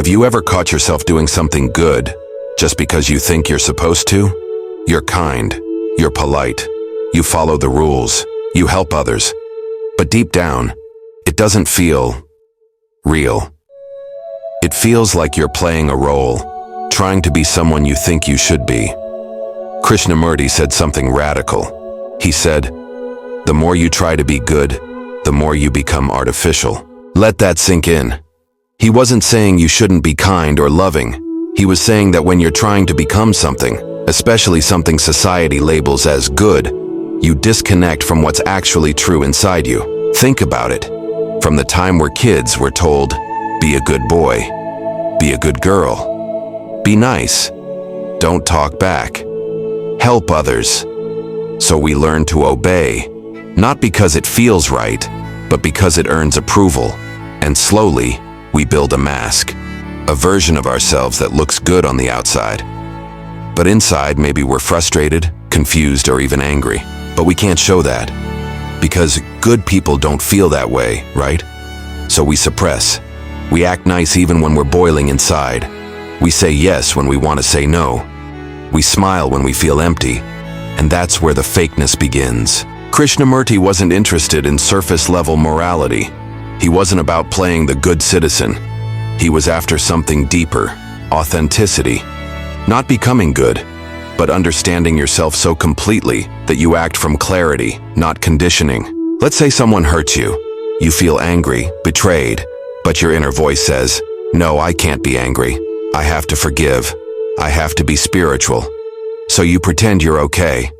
Have you ever caught yourself doing something good just because you think you're supposed to? You're kind, you're polite, you follow the rules, you help others. But deep down, it doesn't feel real. It feels like you're playing a role, trying to be someone you think you should be. Krishnamurti said something radical. He said, "The more you try to be good, the more you become artificial." Let that sink in. He wasn't saying you shouldn't be kind or loving. He was saying that when you're trying to become something, especially something society labels as good, you disconnect from what's actually true inside you. Think about it. From the time we're kids, we're told, be a good boy, be a good girl, be nice, don't talk back, help others. So we learn to obey, not because it feels right, but because it earns approval. And slowly, we build a mask, a version of ourselves that looks good on the outside. But inside, maybe we're frustrated, confused, or even angry. But we can't show that, because good people don't feel that way, right? So we suppress. We act nice even when we're boiling inside. We say yes when we want to say no. We smile when we feel empty. And that's where the fakeness begins. Krishnamurti wasn't interested in surface-level morality. He wasn't about playing the good citizen. He was after something deeper, authenticity. Not becoming good, but understanding yourself so completely that you act from clarity, not conditioning. Let's say someone hurts you. You feel angry, betrayed, but your inner voice says, "No, I can't be angry. I have to forgive. I have to be spiritual." So you pretend you're okay.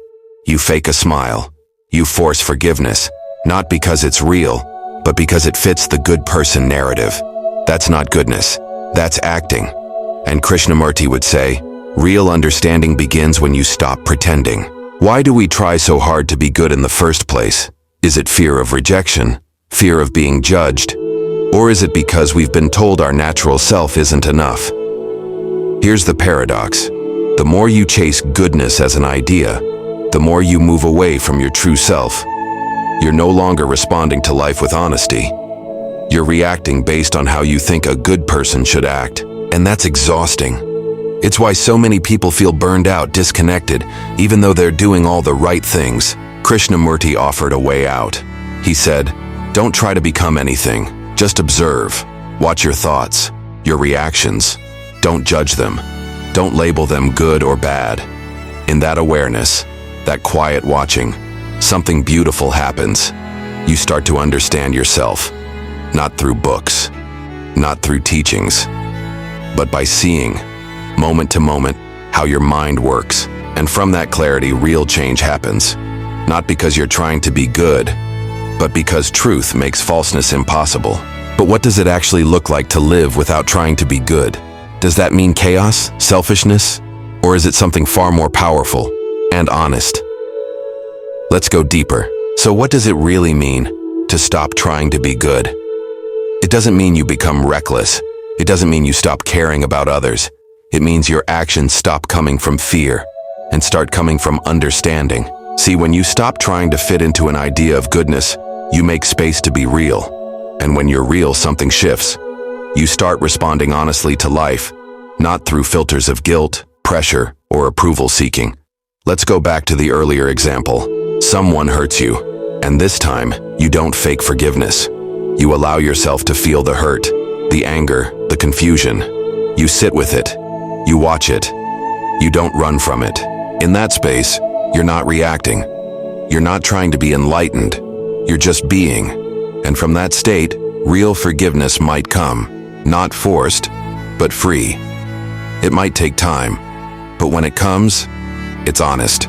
You fake a smile. You force forgiveness, not because it's real, but because it fits the good person narrative. That's not goodness. That's acting. And Krishnamurti would say, real understanding begins when you stop pretending. Why do we try so hard to be good in the first place? Is it fear of rejection? Fear of being judged? Or is it because we've been told our natural self isn't enough? Here's the paradox. The more you chase goodness as an idea, the more you move away from your true self. You're no longer responding to life with honesty. You're reacting based on how you think a good person should act, and that's exhausting. It's why so many people feel burned out, disconnected, even though they're doing all the right things. Krishnamurti offered a way out. He said, don't try to become anything. Just observe. Watch your thoughts, your reactions. Don't judge them. Don't label them good or bad. In that awareness, that quiet watching, something beautiful happens. You start to understand yourself, not through books, not through teachings, but by seeing, moment to moment, how your mind works. And from that clarity, real change happens. Not because you're trying to be good, but because truth makes falseness impossible. But what does it actually look like to live without trying to be good? Does that mean chaos, selfishness, or is it something far more powerful and honest? Let's go deeper. So what does it really mean to stop trying to be good? It doesn't mean you become reckless. It doesn't mean you stop caring about others. It means your actions stop coming from fear and start coming from understanding. See, when you stop trying to fit into an idea of goodness, you make space to be real. And when you're real, something shifts. You start responding honestly to life, not through filters of guilt, pressure, or approval seeking. Let's go back to the earlier example. Someone hurts you, and this time, you don't fake forgiveness. You allow yourself to feel the hurt, the anger, the confusion. You sit with it. You watch it. You don't run from it. In that space, you're not reacting. You're not trying to be enlightened. You're just being. And from that state, real forgiveness might come. Not forced, but free. It might take time, but when it comes, it's honest.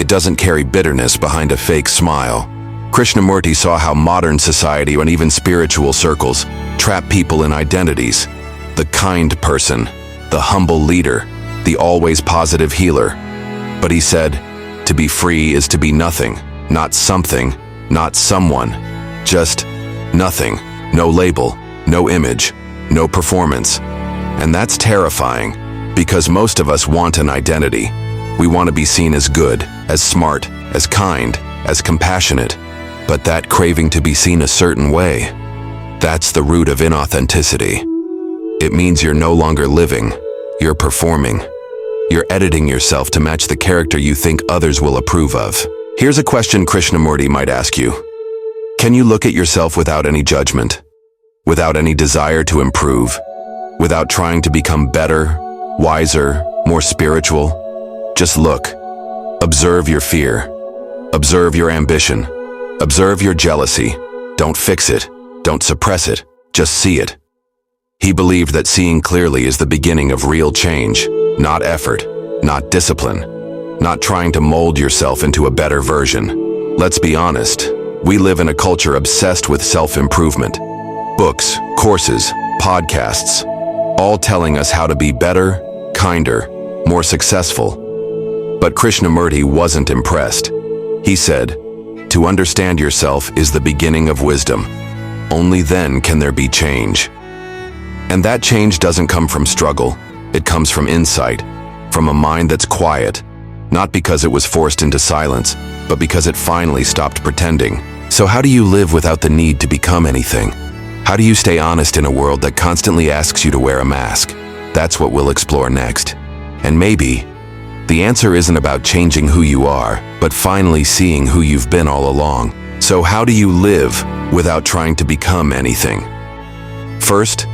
It doesn't carry bitterness behind a fake smile. Krishnamurti saw how modern society and even spiritual circles trap people in identities. The kind person, the humble leader, the always positive healer. But he said, to be free is to be nothing, not something, not someone. Just nothing, no label, no image, no performance. And that's terrifying, because most of us want an identity. We want to be seen as good, as smart, as kind, as compassionate. But that craving to be seen a certain way, that's the root of inauthenticity. It means you're no longer living, you're performing. You're editing yourself to match the character you think others will approve of. Here's a question Krishnamurti might ask you. Can you look at yourself without any judgment? Without any desire to improve? Without trying to become better, wiser, more spiritual? Just look. Observe your fear. Observe your ambition. Observe your jealousy. Don't fix it. Don't suppress it. Just see it. He believed that seeing clearly is the beginning of real change, not effort, not discipline, not trying to mold yourself into a better version. Let's be honest, we live in a culture obsessed with self-improvement. Books, courses, podcasts, all telling us how to be better, kinder, more successful. But Krishnamurti wasn't impressed. He said, "To understand yourself is the beginning of wisdom. Only then can there be change." And that change doesn't come from struggle. It comes from insight, from a mind that's quiet, not because it was forced into silence, but because it finally stopped pretending. So how do you live without the need to become anything? How do you stay honest in a world that constantly asks you to wear a mask? That's what we'll explore next. And maybe, the answer isn't about changing who you are, but finally seeing who you've been all along. So how do you live without trying to become anything? First,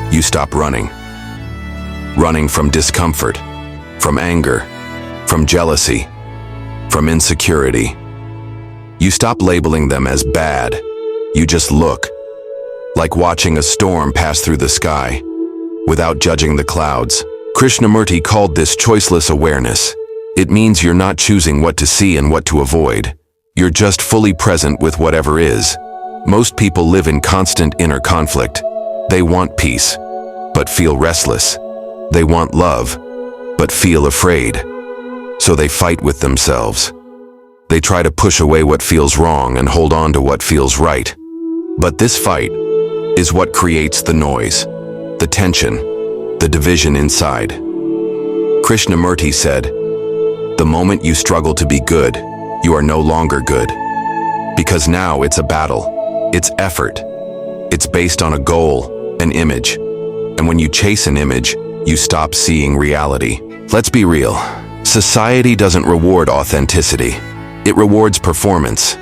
you stop running. Running from discomfort, from anger, from jealousy, from insecurity. You stop labeling them as bad. You just look, like watching a storm pass through the sky, without judging the clouds. Krishnamurti called this choiceless awareness. It means you're not choosing what to see and what to avoid. You're just fully present with whatever is. Most people live in constant inner conflict. They want peace, but feel restless. They want love, but feel afraid. So they fight with themselves. They try to push away what feels wrong and hold on to what feels right. But this fight is what creates the noise, the tension, the division inside. Krishnamurti said, "The moment you struggle to be good, you are no longer good. Because now it's a battle, it's effort. It's based on a goal, an image. And when you chase an image, you stop seeing reality." Let's be real. Society doesn't reward authenticity. It rewards performance.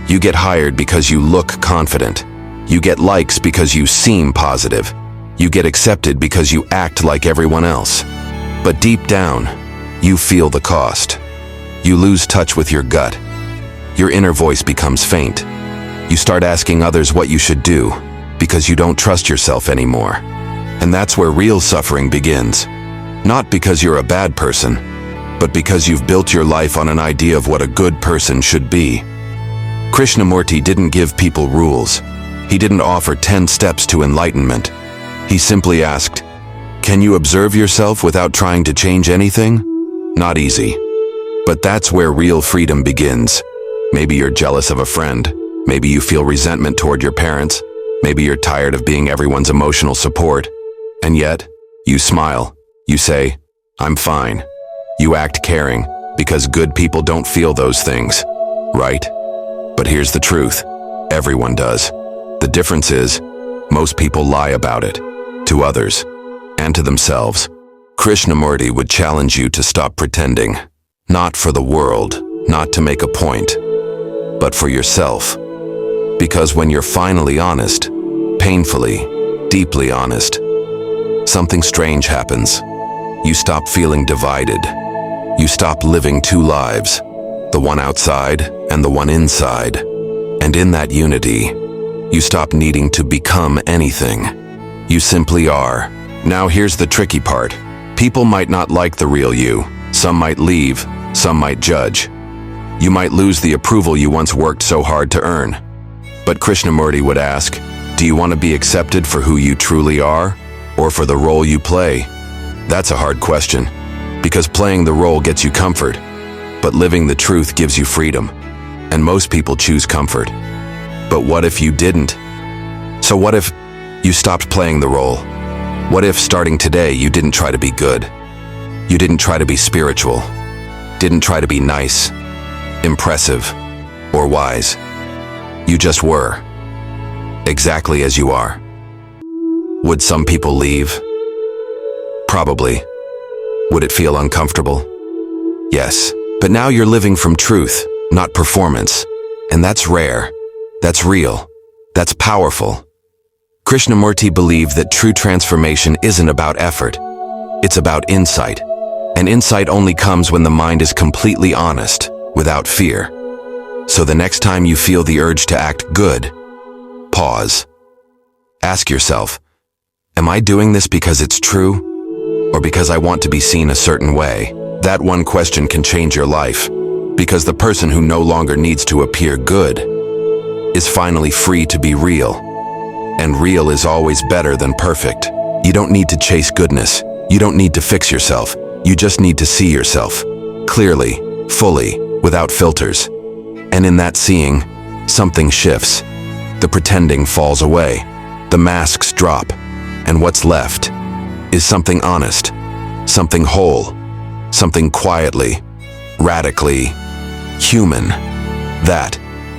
You get hired because you look confident. You get likes because you seem positive. You get accepted because you act like everyone else. But deep down, you feel the cost. You lose touch with your gut. Your inner voice becomes faint. You start asking others what you should do because you don't trust yourself anymore. And that's where real suffering begins. Not because you're a bad person, but because you've built your life on an idea of what a good person should be. Krishnamurti didn't give people rules. He didn't offer 10 steps to enlightenment. He simply asked, "Can you observe yourself without trying to change anything?" Not easy. But that's where real freedom begins. Maybe you're jealous of a friend. Maybe you feel resentment toward your parents. Maybe you're tired of being everyone's emotional support. And yet, you smile. You say, "I'm fine." You act caring, because good people don't feel those things, right? But here's the truth. Everyone does. The difference is, most people lie about it, to others, and to themselves. Krishnamurti would challenge you to stop pretending, not for the world, not to make a point, but for yourself. Because when you're finally honest, painfully, deeply honest, something strange happens. You stop feeling divided. You stop living two lives, the one outside and the one inside. And in that unity, you stop needing to become anything. You simply are. Now here's the tricky part. People might not like the real you. Some might leave, some might judge. You might lose the approval you once worked so hard to earn. But Krishnamurti would ask, do you want to be accepted for who you truly are, or for the role you play? That's a hard question, because playing the role gets you comfort, but living the truth gives you freedom. And most people choose comfort. But what if you didn't? So what if you stopped playing the role? What if starting today you didn't try to be good? You didn't try to be spiritual, didn't try to be nice, impressive, or wise. You just were, exactly as you are. Would some people leave? Probably. Would it feel uncomfortable? Yes. But now you're living from truth, not performance. And that's rare. That's real. That's powerful. Krishnamurti believed that true transformation isn't about effort. It's about insight. And insight only comes when the mind is completely honest, without fear. So the next time you feel the urge to act good, pause. Ask yourself, am I doing this because it's true? Or because I want to be seen a certain way? That one question can change your life, because the person who no longer needs to appear good is finally free to be real. And real is always better than perfect. You don't need to chase goodness. You don't need to fix yourself. You just need to see yourself, clearly, fully, without filters. And in that seeing, something shifts. The pretending falls away. The masks drop. And what's left is something honest, something whole, something quietly, radically human. That,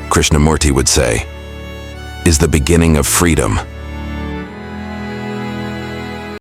Krishnamurti would say, is the beginning of freedom.